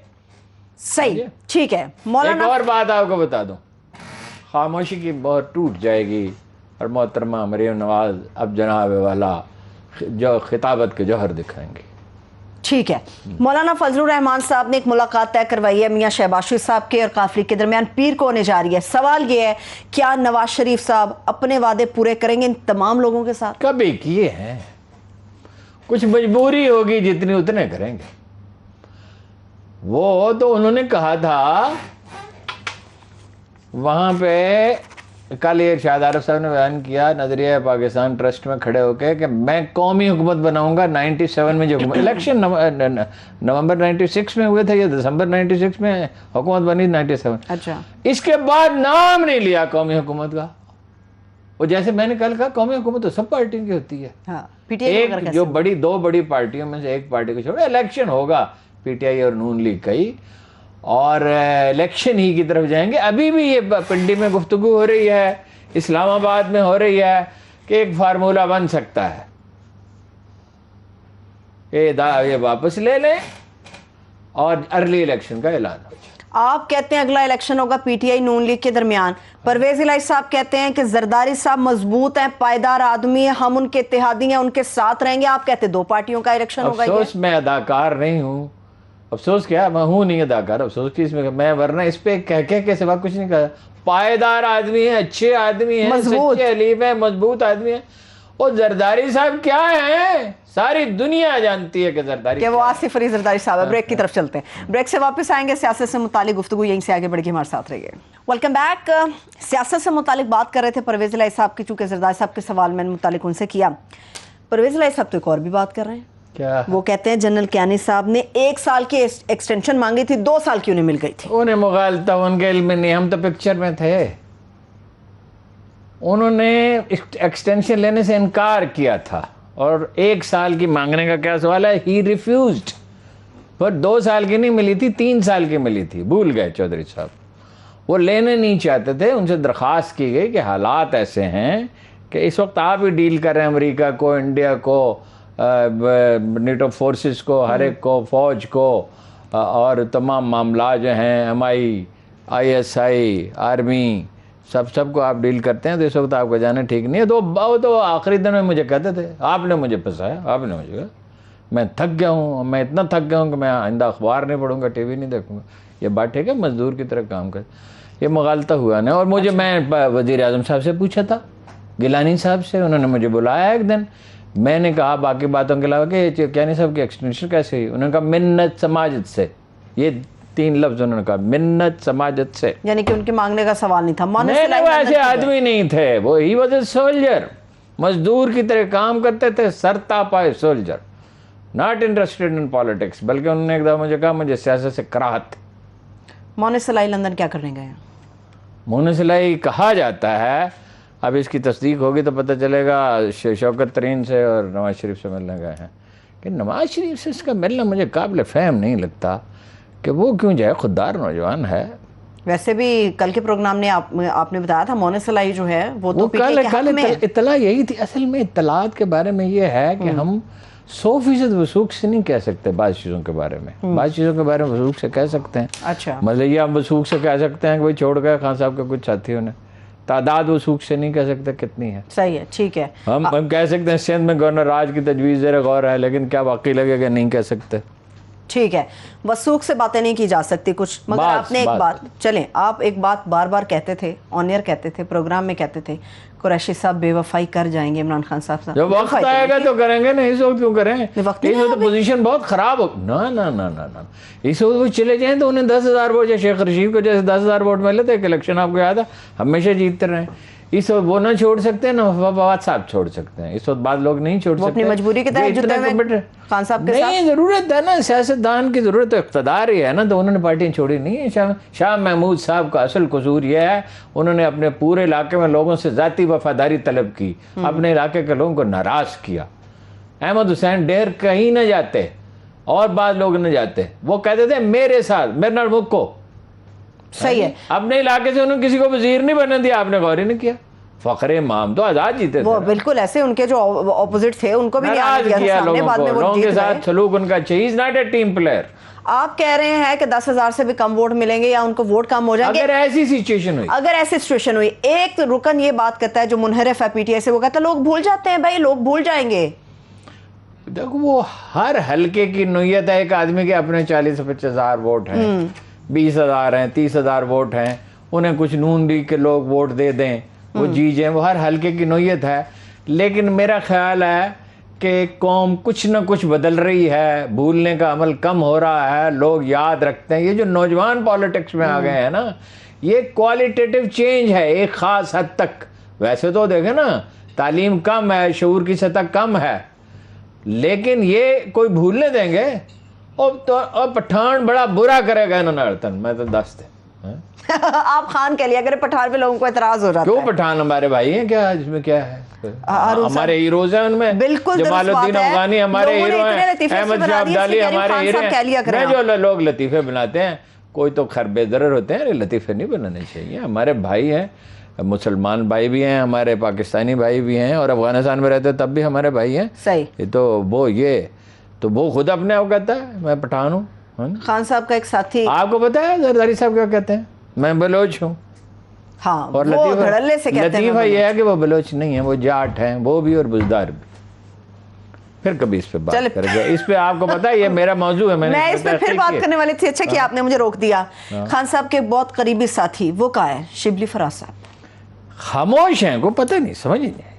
صحیح, ٹھیک ہے مولانا. ایک اور بات آپ کو بتا دوں, خاموشی کی بہت ٹوٹ جائے گی اور محترمہ مریم نواز اب جناب والا جو خطابت کے جوہر دکھائیں گے. ٹھیک ہے. مولانا فضل الرحمان صاحب نے ایک ملاقات طے کروائی ہے میاں شہباز شریف صاحب کے اور قافلے کے درمیان, پیر کو ہونے جا رہی ہے. سوال یہ ہے کیا نواز شریف صاحب اپنے وعدے پورے کریں گے ان تمام لوگوں کے ساتھ؟ کبھی کیے ہیں, کچھ مجبوری ہوگی جتنی اتنے کریں گے. وہ تو انہوں نے کہا تھا وہاں پہ, کل یہ ارشاد عارف صاحب نے بیان کیا نظریہ پاکستان ٹرسٹ میں کھڑے ہو کے کہ میں قومی حکومت بناؤں گا. 97 میں جو الیکشن نومبر 96 میں ہوئے تھے یا دسمبر 96 میں حکومت بنی 97. اچھا, اس کے بعد نام نہیں لیا قومی حکومت کا. وہ جیسے میں نے کل کہا قومی حکومت تو سب پارٹیوں کی ہوتی ہے. ایک جو دو بڑی پارٹیوں میں سے ایک پارٹی کو چھوڑے, الیکشن ہوگا پی ٹی آئی اور نون لیگ کا ہی, اور الیکشن ہی کی طرف جائیں گے. ابھی بھی یہ پنڈی میں گفتگو ہو رہی ہے, اسلام آباد میں ہو رہی ہے کہ ایک فارمولہ بن سکتا ہے یہ واپس لے لیں اور ارلی الیکشن کا اعلان ہو جائے. آپ کہتے ہیں اگلا الیکشن ہوگا P T I known league کے درمیان. پرویز الہی صاحب کہتے ہیں کہ زرداری صاحب مضبوط ہیں, پائیدار آدمی ہیں, ہم ان کے اتحادی ہیں, ان کے ساتھ رہیں گے. آپ کہتے ہیں دو پارٹیوں کا الیکشن ہوگا. افسوس میں اداکار نہیں ہوں. افسوس کیا, میں ہوں نہیں اداکار. افسوس کی اس میں ورنہ اس پہ کہہ کے سوا کچھ نہیں کہا. پائیدار آدمی ہیں, اچھے آدمی ہیں, سچے حلیف ہیں, مضبوط آدمی ہیں. اور زرداری صاحب کیا ہیں, ساری دنیا جانتی ہے کہ زرداری کہ وہ آصف علی زرداری صاحب ہے. بریک کی طرف چلتے ہیں, بریک سے واپس آئیں گے. سیاست سے متعلق گفتگو یہیں سے آگے بڑھ کے ہمارے ساتھ رہیے. Welcome back. سیاست سے متعلق بات کر رہے تھے پرویز الہی صاحب کی, چونکہ زرداری صاحب کے سوال میں نے متعلق ان سے کیا. پرویز الہی صاحب تو ایک اور بھی بات کر رہے ہیں. کیا وہ کہتے ہیں جنرل کیانی صاحب نے 1 سال کی ایکسٹینشن مانگی تھی, 2 سال کی انہیں مل گئی تھی. انہیں مغالطہ ان کے علم میں نہیں, ہم تو پکچر میں تھے. انہوں نے ایکسٹینشن لینے سے انکار کیا تھا, اور 1 سال کی مانگنے کا کیا سوال ہے. ہی ریفیوزڈ. پر 2 سال کی نہیں ملی تھی, 3 سال کی ملی تھی. بھول گئے چودھری صاحب, وہ لینے نہیں چاہتے تھے. ان سے درخواست کی گئی کہ حالات ایسے ہیں کہ اس وقت آپ ہی ڈیل کر رہے ہیں امریکہ کو, انڈیا کو, نیٹو فورسز کو, ہر ایک کو, فوج کو, اور تمام معاملات جو ہیں ISI آرمی سب کو آپ ڈیل کرتے ہیں. تو اس وقت آپ کو جانا ٹھیک نہیں ہے. تو آخری دن میں مجھے کہتے تھے آپ نے مجھے پھنسایا, آپ نے مجھے کہا میں تھک گیا ہوں, میں اتنا تھک گیا ہوں کہ میں آئندہ اخبار نہیں پڑھوں گا, ٹی وی نہیں دیکھوں گا. یہ بات ٹھیک ہے, مزدور کی طرح کام کر. یہ مغالطہ ہوا نا. اور مجھے میں وزیر اعظم صاحب سے پوچھا تھا, گیلانی صاحب سے, انہوں نے مجھے بلایا ایک دن. میں نے کہا باقی باتوں کے علاوہ کہ کیانی صاحب کی ایکسٹینشن کیسے ہوئی. انہوں نے کہا منت سماجت سے. یہ 3 لفظ انہوں نے کہا, منت سماجت سے. یعنی کہ ان کے مانگنے کا سوال نہیں تھا. وہ ایسے آدمی نہیں تھے, وہ ہی واز اے سولجر. مزدور کی طرح کام کرتے تھے, سرتا پائے soldier, not interested in politics. بلکہ انہوں نے ایک دفعہ مجھے کہا مجھے سیاست سے کراہت. مونس الہی لندن کیا کرنے گئے ہیں؟ مونس الائی کہا جاتا ہے، اب اس کی تصدیق ہوگی تو پتہ چلے گا، شوکت ترین سے اور نواز شریف سے ملنے گئے ہیں، کہ نواز شریف سے اس کا ملنا مجھے قابل فہم نہیں لگتا کہ وہ کیوں جائے، خوددار نوجوان ہے۔ ویسے بھی کل کے پروگرام نے آپ نے بتایا تھا مونس الائی جو ہے وہ تو کل اطلاع یہی تھی۔ اصل میں اطلاعات کے بارے میں یہ ہے کہ ہم 100% وثوق سے نہیں کہہ سکتے بعض چیزوں کے بارے میں، بعض چیزوں کے بارے میں وثوق سے کہہ سکتے ہیں۔ اچھا، مطلب یہ ہم وثوق سے کہہ سکتے ہیں کہ بھائی چھوڑ گئے خان صاحب کے کچھ ساتھیوں نے، تعداد وثوق سے نہیں کہہ سکتے کتنی ہے۔ صحیح ہے، ٹھیک ہے، ہم کہہ سکتے ہیں سندھ میں گورنر راج کی تجویز زیر غور ہے، لیکن کیا واقعی لگے کہ نہیں کہہ سکتے۔ ٹھیک ہے، وثوق سے باتیں نہیں کی جا سکتی کچھ، مگر آپ نے ایک بات، چلیں آپ ایک بات بار بار کہتے تھے، آن ایئر کہتے تھے، پروگرام میں کہتے تھے قریشی صاحب بے وفائی کر جائیں گے عمران خان صاحب سے۔ جب وقت آئے گا تو کریں گے نا، اس وقت کیوں کریں؟ اس وقت پوزیشن بہت خراب ہو، نا اس وقت وہ چلے جائیں تو انہیں 10,000 ووٹ، یا شیخ رشید کو جیسے 10,000 ووٹ ملے تھے، ایک الیکشن آپ کو یاد ہے، ہمیشہ جیتتے رہے۔ اس وقت وہ نہ چھوڑ سکتے ہیں، نہ فواد صاحب چھوڑ سکتے ہیں، اس وقت بعض لوگ نہیں چھوڑ سکتے، اپنی مجبوری کے تحت جتے ہوئے خان صاحب کے ساتھ۔ نہیں، ضرورت ہے نا، سیاستدان کی ضرورت تو اقتدار ہی ہے نا، تو انہوں نے پارٹیاں چھوڑی نہیں ہے۔ شاہ محمود صاحب کا اصل قصور یہ ہے، انہوں نے اپنے پورے علاقے میں لوگوں سے ذاتی وفاداری طلب کی، اپنے علاقے کے لوگوں کو ناراض کیا۔ احمد حسین ڈیر کہیں نہ جاتے اور بعض لوگ نہ جاتے، وہ کہتے تھے میرے ساتھ، میرے نال مکو۔ صحیح ہے، اپنے علاقے سے انہوں نے کسی کو وزیر نہیں بننے دیا، آپ نے غور ہی نہیں کیا۔ فخر امام تو آزاد جیتے تھے، وہ بالکل ایسے ان کے جو اپوزٹ تھے ان کو بھی نہیں آنے دیا سامنے، بعد میں وہ لوگوں کے ساتھ سلوک ان کا چیز، ناٹ اے ٹیم پلیئر۔ آپ کہہ رہے ہیں کہ 10,000 سے بھی کم ووٹ ملیں گے یا ان کو ووٹ کم ہو جائیں گے اگر ایسی سچویشن ہوئی، اگر ایسی سچویشن ہوئی۔ ایک رکن یہ بات کہتا ہے جو منحرف ہے پی ٹی آئی سے، وہ کہتا ہے لوگ بھول جاتے ہیں، بھائی لوگ بھول جائیں گے۔ دیکھو وہ ہر حلقے کی نوعیت ہے، ایک آدمی کے اپنے 40-50,000 ووٹ ہیں، 20,000 ہیں، 30,000 ووٹ ہیں، انہیں کچھ نون لیگ کے لوگ ووٹ دے دیں، وہ جی جائیں، وہ ہر حلقے کی نوعیت ہے۔ لیکن میرا خیال ہے کہ قوم کچھ نہ کچھ بدل رہی ہے، بھولنے کا عمل کم ہو رہا ہے، لوگ یاد رکھتے ہیں۔ یہ جو نوجوان پالیٹکس میں آ گئے ہیں نا، یہ کوالٹیٹیو چینج ہے ایک خاص حد تک۔ ویسے تو دیکھیں نا، تعلیم کم ہے، شعور کی سطح کم ہے، لیکن یہ کوئی بھولنے دیں گے؟ اور پٹھان بڑا برا کرے گا انہوں نے، میں تو دس دیں۔ آپ خان کہہ لیا کرے، پٹھان پہ لوگوں کو اعتراض ہو رہا ہے۔ کیوں؟ پٹھان ہمارے بھائی ہیں، کیا اس میں کیا ہے؟ ہمارے ہیروز ہیں، ان میں بالکل جمال الدین افغانی ہمارے ہیرو ہیں، احمد شاہ ابدالی ہمارے ہیرو ہیں۔ جو لوگ لطیفے بناتے ہیں، کوئی تو خیر بے ضرر ہوتے ہیں، لطیفے نہیں بنانے چاہیے۔ ہمارے بھائی ہیں، مسلمان بھائی بھی ہیں، ہمارے پاکستانی بھائی بھی ہیں، اور افغانستان میں رہتے تب بھی ہمارے بھائی ہیں۔ صحیح، تو وہ خود اپنے آپ کہتا ہے میں پٹھان ہوں۔ خان صاحب کا ایک ساتھی، آپ کو پتا ہے زرداری صاحب کیا کہتے ہیں؟ میں بلوچ ہوں۔ ہاں، اور وہ دھڑلے سے کہتے ہیں۔ لطیفہ یہ ہے کہ وہ بلوچ نہیں ہیں، وہ جاٹ ہیں، وہ بھی اور بزدار بھی۔ پھر کبھی اس پہ بات کریں گے، اس پہ آپ کو پتا ہے یہ میرا موضوع ہے، میں اس پہ پھر بات کرنے والی تھی۔ اچھا کہ آپ نے مجھے روک دیا۔ خان صاحب کے بہت قریبی ساتھی وہ کہاں ہے؟ شبلی فراز صاحب خاموش ہیں، کو پتہ نہیں، سمجھ ہی نہیں۔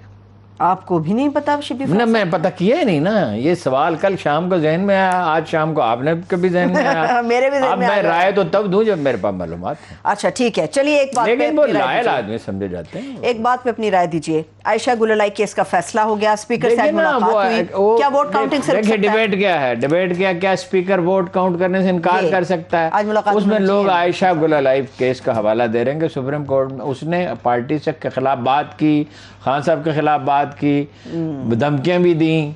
آپ کو بھی نہیں پتا شبلی فراز؟ میں پتہ کیا ہی نہیں نا، یہ سوال کل شام کو ذہن میں آیا، آج شام کو آپ نے کبھی ذہن میں آیا، میرے بھی ذہن میں اب میں رائے تو تب دوں جب میرے پاس معلومات ہیں۔ اچھا ٹھیک ہے، چلیے ایک بات، لیکن وہ لائل آدمی سمجھے جاتے ہیں۔ ایک بات پہ اپنی رائے دیجئے، عائشہ گل الائی کیس کا فیصلہ ہو گیا، اسپیکر سے ملاقات ہوئی، کیا ووٹ کاؤنٹنگ سے دیکھیں ڈیبیٹ کیا ہے، ڈیبیٹ کیا اسپیکر ووٹ کاؤنٹ کرنے سے انکار کر سکتا ہے؟ اس میں لوگ عائشہ گل الائی کیس کا حوالہ دے رہے ہیں کہ سپریم کورٹ میں اس نے پارٹی سے کے خلاف بات کی، خان صاحب کے خلاف بات کی، دھمکیاں بھی دیں،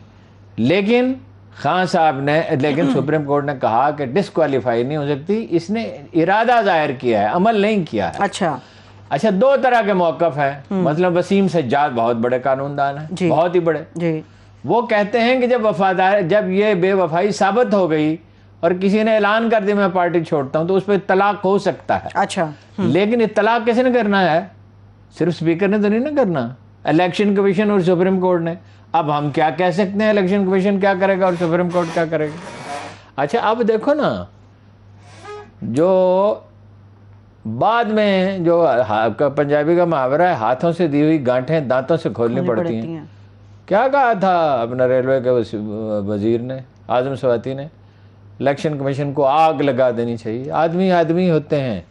لیکن خان صاحب نے، لیکن سپریم کورٹ نے کہا کہ ڈسکوالیفائی نہیں ہو سکتی، اس نے ارادہ ظاہر کیا ہے، عمل نہیں کیا ہے۔ اچھا، دو طرح کے موقف ہیں، مثلا وسیم سجاد بہت بڑے قانون دان ہیں، بہت ہی بڑے، وہ کہتے ہیں کہ جب یہ بے وفائی ثابت ہو گئی اور کسی نے اعلان کر دیا میں پارٹی چھوڑتا ہوں تو اس پہ طلاق ہو سکتا ہے۔ اچھا، لیکن اطلاق کس نے کرنا ہے؟ صرف اسپیکر نے تو نہیں نا کرنا، الیکشن کمیشن اور سپریم کورٹ نے۔ اب ہم کیا کہہ سکتے ہیں الیکشن کمیشن کیا کرے گا اور سپریم کورٹ کیا کرے گا؟ اچھا، اب دیکھو نا، جو بعد میں جو پنجابی کا محاورہ ہے، ہاتھوں سے دی ہوئی گانٹھیں دانتوں سے کھولنی پڑتی ہیں، کیا کہا تھا اپنا ریلوے کے وزیر نے، اعظم سواتی نے؟ الیکشن کمیشن کو آگ لگا دینی چاہیے۔ آدمی ہوتے ہیں،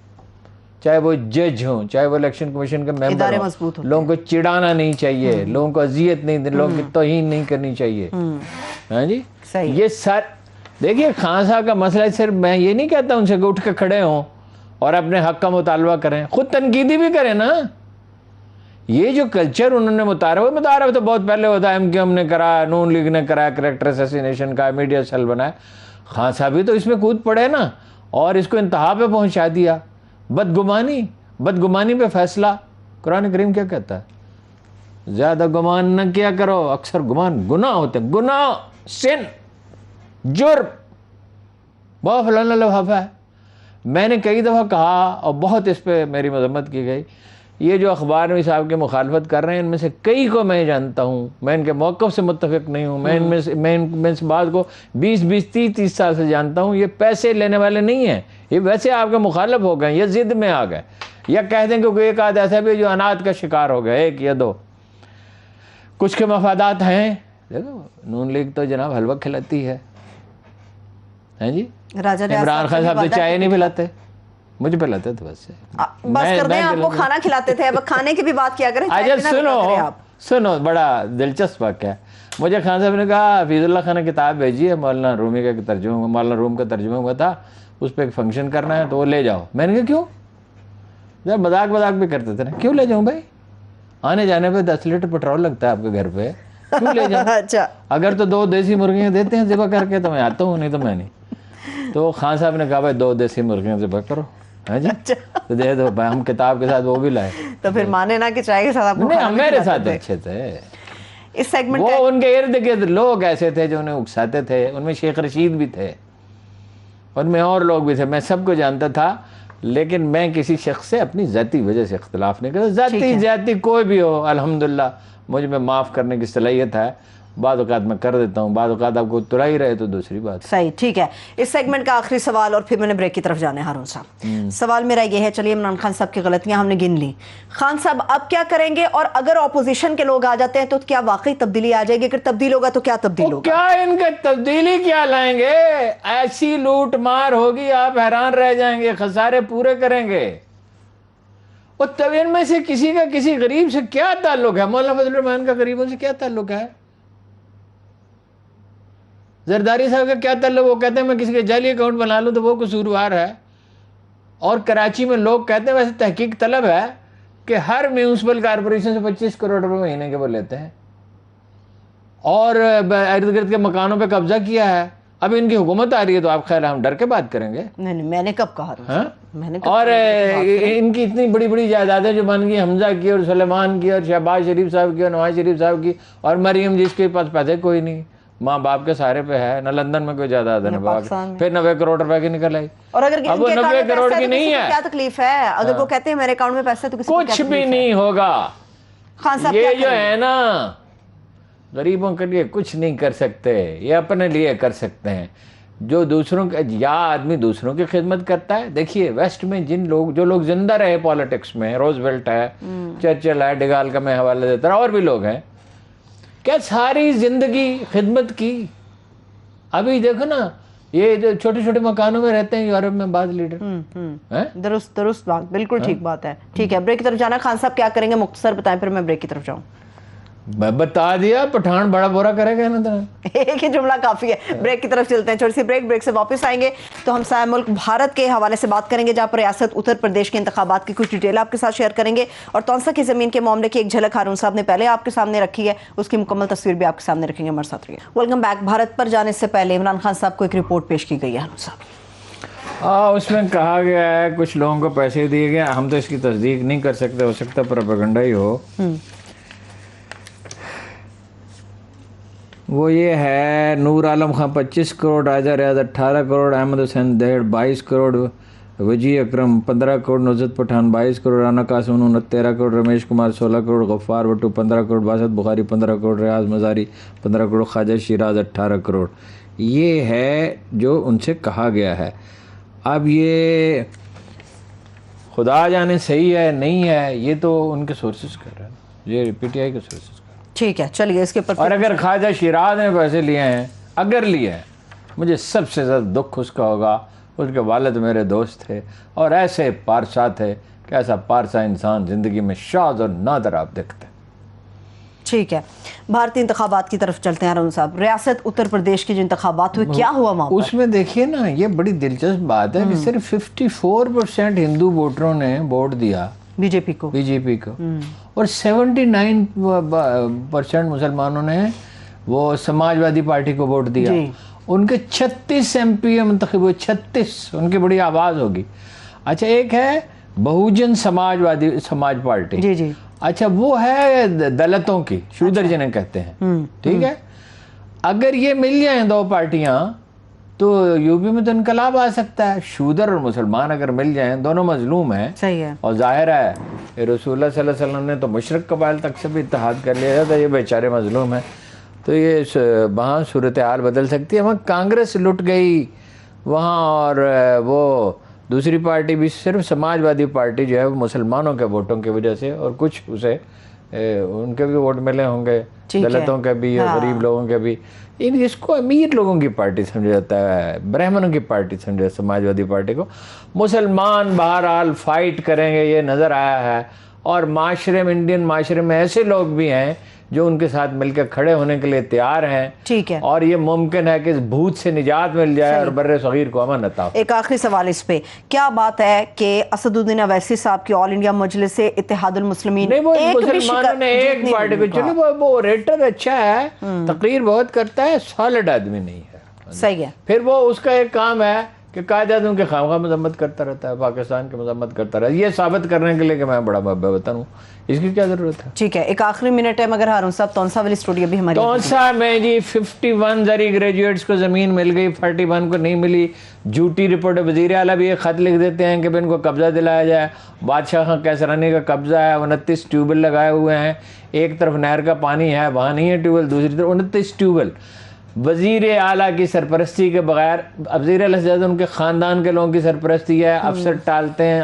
چاہے وہ جج ہوں، چاہے وہ الیکشن کمیشن کے ممبر ہوں، لوگوں کو چڑانا نہیں چاہیے، لوگوں کو اذیت نہیں دینی، لوگوں کی توہین نہیں کرنی چاہیے۔ ہاں جی، یہ دیکھیے خان صاحب کا مسئلہ، صرف میں یہ نہیں کہتا ان سے کہ اٹھ کے کھڑے ہوں اور اپنے حق کا مطالبہ کریں, خود تنقیدی بھی کریں نا. یہ جو کلچر انہوں نے متعارف تو بہت پہلے ہوتا ہے, MQM نے کرایا, نون لیگ نے کرایا, کریکٹر اسیسینیشن کا میڈیا سیل بنایا. خان صاحب بھی تو اس میں کود پڑے نا, اور اس کو انتہا پہ پہنچا دیا. بدگمانی پہ فیصلہ. قرآن کریم کیا کہتا ہے؟ زیادہ گمان نہ کیا کرو, اکثر گمان گناہ ہوتے ہیں. گناہ, سن, جرم بہت فلانا لفافہ ہے. میں نے کئی دفعہ کہا اور بہت اس پہ میری مذمت کی گئی, یہ جو اخبار نویس صاحب کی مخالفت کر رہے ہیں ان میں سے کئی کو میں جانتا ہوں, میں ان کے موقف سے متفق نہیں ہوں, میں اس بات کو 20-30 سال سے جانتا ہوں. یہ پیسے لینے والے نہیں ہیں, یہ ویسے آپ کے مخالف ہو گئے, یہ ضد میں آ گئے, یا کہہ دیں کہ کوئی ایک آدھ ایسا بھی جو انات کا شکار ہو گیا, ایک یا دو, کچھ کے مفادات ہیں. دیکھو نون لیگ تو جناب حلوہ کھلاتی ہے جی. عمران خان صاحب تو چائے نہیں پلاتے, مجھے پلاتے تھے. بس کر دیں, آپ کو کھانا کھلاتے تھے, اب کھانے کی بھی بات کیا کریں. سنو بڑا دلچسپ واقعہ ہے. مجھے خان صاحب نے کہا حفیظ اللہ خان نے کتاب بھیجی ہے, مولانا رومی کا ترجمہ, مولانا روم کا ترجمہ ہوا تھا, اس پہ ایک فنکشن کرنا ہے تو وہ لے جاؤ. میں نے کہا کیوں؟ مذاق بھی کرتے تھے نا, کیوں لے جاؤں بھائی, آنے جانے پہ 10 لیٹر پیٹرول لگتا ہے آپ کے گھر پہ, کیوں لے جاؤں؟ اچھا, اگر تو 2 دیسی مرغیاں دیتے ہیں ذبح کر کے تو میں آتا ہوں, نہیں تو میں نہیں. تو خان صاحب نے کہا بھائی 2 دیسی مرغیاں ذبح کرو. ہاں جی, تو دے دو. ہم کتاب کے ساتھ وہ بھی لائے. تو پھر مانے نا کہ چائے کے ساتھ آپ کو نہیں, میرے ساتھ اچھے تھے. اس سیگمنٹ وہ ان کے ارد گرد لوگ ایسے تھے جو انہیں اکساتے تھے. ان میں شیخ رشید بھی تھے, ان میں اور لوگ بھی تھے, میں سب کو جانتا تھا. لیکن میں کسی شخص سے اپنی ذاتی وجہ سے اختلاف نہیں کرتا. ذاتی کوئی بھی ہو, الحمدللہ مجھ میں معاف کرنے کی صلاحیت ہے. بعض اوقات میں کر دیتا ہوں, بعض اوقات آپ کو تلا ہی رہے تو دوسری بات. صحیح, ٹھیک ہے. اس سیگمنٹ کا آخری سوال اور پھر میں نے بریک کی طرف جانا ہے. ہارون صاحب, سوال میرا یہ ہے, چلیے عمران خان صاحب کی غلطیاں ہم نے گن لی, خان صاحب اب کیا کریں گے؟ اور اگر اپوزیشن کے لوگ آ جاتے ہیں تو کیا واقعی تبدیلی آ جائے گی؟ اگر تبدیل ہوگا تو کیا تبدیل ہوگا؟ کیا ان کے تبدیلی کیا لائیں گے؟ ایسی لوٹ مار ہوگی آپ حیران رہ جائیں گے, خسارے پورے کریں گے. اور تب ان میں سے کسی کا کسی غریب سے کیا تعلق ہے؟ مولانا فضل الرحمان کا غریبوں سے کیا تعلق ہے؟ زرداری صاحب کا کیا تعلق؟ وہ کہتے ہیں میں کسی کے جعلی اکاؤنٹ بنا لوں تو وہ قصوروار ہے. اور کراچی میں لوگ کہتے ہیں, ویسے تحقیق طلب ہے کہ ہر میونسپل کارپوریشن سے 25 کروڑ روپے مہینے کے وہ لیتے ہیں, اور ارد گرد کے مکانوں پہ قبضہ کیا ہے. اب ان کی حکومت آ رہی ہے تو آپ خیر ہم ڈر کے بات کریں گے؟ نہیں, میں نے کب کہا؟ اور ان کی اتنی بڑی بڑی جائیدادیں جو بن گئی, حمزہ کی اور سلیمان کی اور شہباز شریف صاحب کی اور نواز شریف صاحب کی, اور مریم جس کے پاس پیسے کوئی نہیں, ماں باپ کے سہارے پہ ہے, نہ لندن میں کوئی جائیداد ہے, پھر 90 کروڑ روپے کی نکل آئی. اور اگر اب وہ 90 کروڑ کی نہیں ہے, کیا تکلیف ہے؟ اگر وہ کہتے ہیں میرے اکاؤنٹ میں پیسے تو کچھ بھی نہیں ہوگا. یہ جو ہے نا, غریبوں کے لیے کچھ نہیں کر سکتے, یہ اپنے لیے کر سکتے ہیں. جو دوسروں کے, یا آدمی دوسروں کی خدمت کرتا ہے. دیکھیے ویسٹ میں جو لوگ زندہ رہے پالیٹکس میں, روزویلٹ ہے, چرچل ہے, ڈگال کا میں حوالہ دیتا رہا, اور بھی لوگ ہیں, کیا ساری زندگی خدمت کی. ابھی دیکھو نا, یہ جو چھوٹے چھوٹے مکانوں میں رہتے ہیں یورپ میں بعض لیڈر. درست بات, بالکل ٹھیک بات ہے. ٹھیک ہے, بریک کی طرف جانا. خان صاحب کیا کریں گے مختصر بتائیں, پھر میں بریک کی طرف جاؤں. میں بتا دیا, پٹھان بڑا برا کرے گا نا. ایک ہی جملہ کافی ہے. بریک کی طرف چلتے ہیں, چھوٹی سی بریک سے واپس آئیں گے تو ہم سایہ ملک بھارت کے حوالے سے بات کریں گے, جہاں پر ریاست اتر پردیش کے انتخابات کی کچھ ڈیٹیل آپ کے ساتھ شیئر کریں گے, اور تونسا کی زمین کے معاملے کی ایک جھلک ہارون صاحب نے پہلے آپ کے سامنے رکھی ہے, اس کی مکمل تصویر بھی آپ کے سامنے رکھیں گے. ہمارے ساتھ رہیے. Welcome back. بھارت پر جانے سے پہلے عمران خان صاحب کو ایک رپورٹ پیش کی گئی ہے ہارون صاحب. اس میں کہا گیا ہے کچھ لوگوں کو پیسے دیے گئے, ہم تو اس کی تصدیق نہیں کر سکتے, ہو سکتا پروپیگنڈا ہی ہو. وہ یہ ہے, نور عالم خان 25 کروڑ, راجہ ریاض 18 کروڑ, احمد حسین دہڑ 22 کروڑ, وجی اکرم 15 کروڑ, نصرت پٹھان 22 کروڑ, رانا قاسم 13 کروڑ, رمیش کمار 16 کروڑ, غفار بٹو 15 کروڑ, باسط بخاری 15 کروڑ, ریاض مزاری 15 کروڑ, خواجہ شیراز 18 کروڑ. یہ ہے جو ان سے کہا گیا ہے. اب یہ خدا جانے صحیح ہے نہیں ہے, یہ تو ان کے سورسز کر رہے ہیں, یہ پی ٹی آئی کے سورسز. ٹھیک ہے, چلیے اس کے اوپر. اور اگر خواجہ شیراز نے پیسے لیے ہیں, اگر لیے ہیں, مجھے سب سے زیادہ دکھ اس کا ہوگا. اس کے والد میرے دوست تھے اور ایسے پارسا تھے کہ ایسا پارسا انسان زندگی میں شاذ اور نادر آپ دیکھتے ہیں. ٹھیک ہے، بھارتی انتخابات کی طرف چلتے ہیں ہارون صاحب. ریاست اتر پردیش کے جو انتخابات ہوئے کیا ہوا وہاں پر؟ اس میں دیکھیے نا، یہ بڑی دلچسپ بات ہے کہ صرف 54% ہندو ووٹروں نے ووٹ دیا بی جے پی کو، اور 79% مسلمانوں نے وہ سماج وادی پارٹی کو ووٹ دیا. ان کے 36 MP منتخب ہوئے، 36. ان کی بڑی آواز ہوگی. اچھا، ایک ہے بہوجن سماج پارٹی. جی. اچھا، وہ ہے دلتوں کی، شودر جنہیں کہتے ہیں. ٹھیک ہے، اگر یہ مل جائیں دو پارٹیاں تو یو پی میں تو انقلاب آ سکتا ہے. شودر اور مسلمان اگر مل جائیں، دونوں مظلوم ہیں. صحیح ہے. اور ظاہر ہے کہ رسول اللہ صلی اللہ علیہ وسلم نے تو مشرق قبائل تک سے بھی اتحاد کر لیا تھا. یہ بیچارے مظلوم ہیں، تو یہ وہاں صورتحال بدل سکتی ہے. وہاں کانگریس لٹ گئی وہاں، اور وہ دوسری پارٹی بھی، صرف سماج وادی پارٹی جو ہے وہ مسلمانوں کے ووٹوں کی وجہ سے، اور کچھ اسے ان کے بھی ووٹ ملے ہوں گے، دلتوں کے بھی اور غریب لوگوں کے بھی. اس کو امیر لوگوں کی پارٹی سمجھا جاتا ہے، برہمنوں کی پارٹی سمجھا، سماج وادی پارٹی کو. مسلمان بہرحال فائٹ کریں گے، یہ نظر آیا ہے. اور معاشرے میں، انڈین معاشرے میں ایسے لوگ بھی ہیں جو ان کے ساتھ مل کے کھڑے ہونے کے لیے تیار ہیں. ٹھیک ہے، اور یہ ممکن ہے کہ اس بھوت سے نجات مل جائے اور بر صغیر کو امن عطا ہو. ایک آخری سوال اس پہ، کیا بات ہے کہ اسد الدین اویسی صاحب کی آل انڈیا مجلس سے اتحاد المسلمین، نہیں، وہ مسلمانوں نے ایک پارٹی کو، چلو وہ ریٹر اچھا ہے، تقریر بہت کرتا ہے، سالڈ آدمی نہیں ہے. صحیح ہے. پھر وہ اس کا ایک کام ہے کہ قائد اعظم کے خواہاں مذمت کرتا رہتا ہے، پاکستان کی مذمت کرتا رہتا ہے، یہ ثابت کرنے کے لیے کہ میں بڑا وطن ہوں. اس کی کیا ضرورت ہے؟ ٹھیک ہے، ایک آخری منٹ ہے مگر ہارون صاحب، تونسا والی اسٹوڈیو بھی ہماری. تونسا میں جی 51 زرعی گریجویٹس کو زمین مل گئی، 41 کو نہیں ملی. جھوٹی رپورٹ. وزیر اعلیٰ بھی ایک خط لکھ دیتے ہیں کہ ان کو قبضہ دلایا جائے. بادشاہ خان کیسرانی کا قبضہ ہے، 29 ٹیوبل لگائے ہوئے ہیں. ایک طرف نہر کا پانی ہے، وہاں نہیں ہے ٹیوبل، دوسری طرف 29 ٹیوبل. وزیر اعلیٰ کی سرپرستی کے بغیر، وزیر اعلیٰ سے زیادہ ان کے خاندان کے لوگوں کی سرپرستی ہے. افسر ٹالتے ہیں،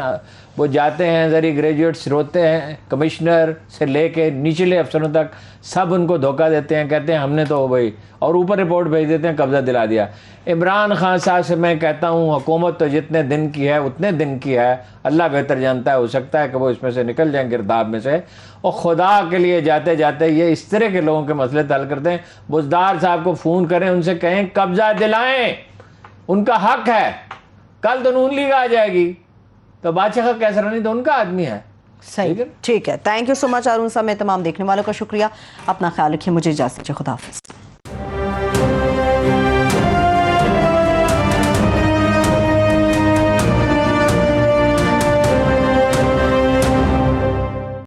وہ جاتے ہیں، زرعی گریجویٹس روتے ہیں، کمشنر سے لے کے نچلے افسروں تک سب ان کو دھوکہ دیتے ہیں، کہتے ہیں ہم نے تو بھائی، اور اوپر رپورٹ بھیج دیتے ہیں قبضہ دلا دیا. عمران خان صاحب سے میں کہتا ہوں، حکومت تو جتنے دن کی ہے اتنے دن کی ہے، اللہ بہتر جانتا ہے، ہو سکتا ہے کہ وہ اس میں سے نکل جائیں گرداب میں سے. اور خدا کے لیے جاتے جاتے یہ اس طرح کے لوگوں کے مسئلے حل کرتے ہیں. بزدار صاحب کو فون کریں، ان سے کہیں قبضہ دلائیں، ان کا حق ہے. کل تو نون لیگ آ جائے گی تو بادشاہ کا کیسرانی تو ان کا آدمی ہے. صحیح، ٹھیک ہے. تھینک یو سو مچ ہارون صاحب. میں تمام دیکھنے والوں کا شکریہ. اپنا خیال رکھیے، مجھے اجازت دیجیے. خدا حافظ.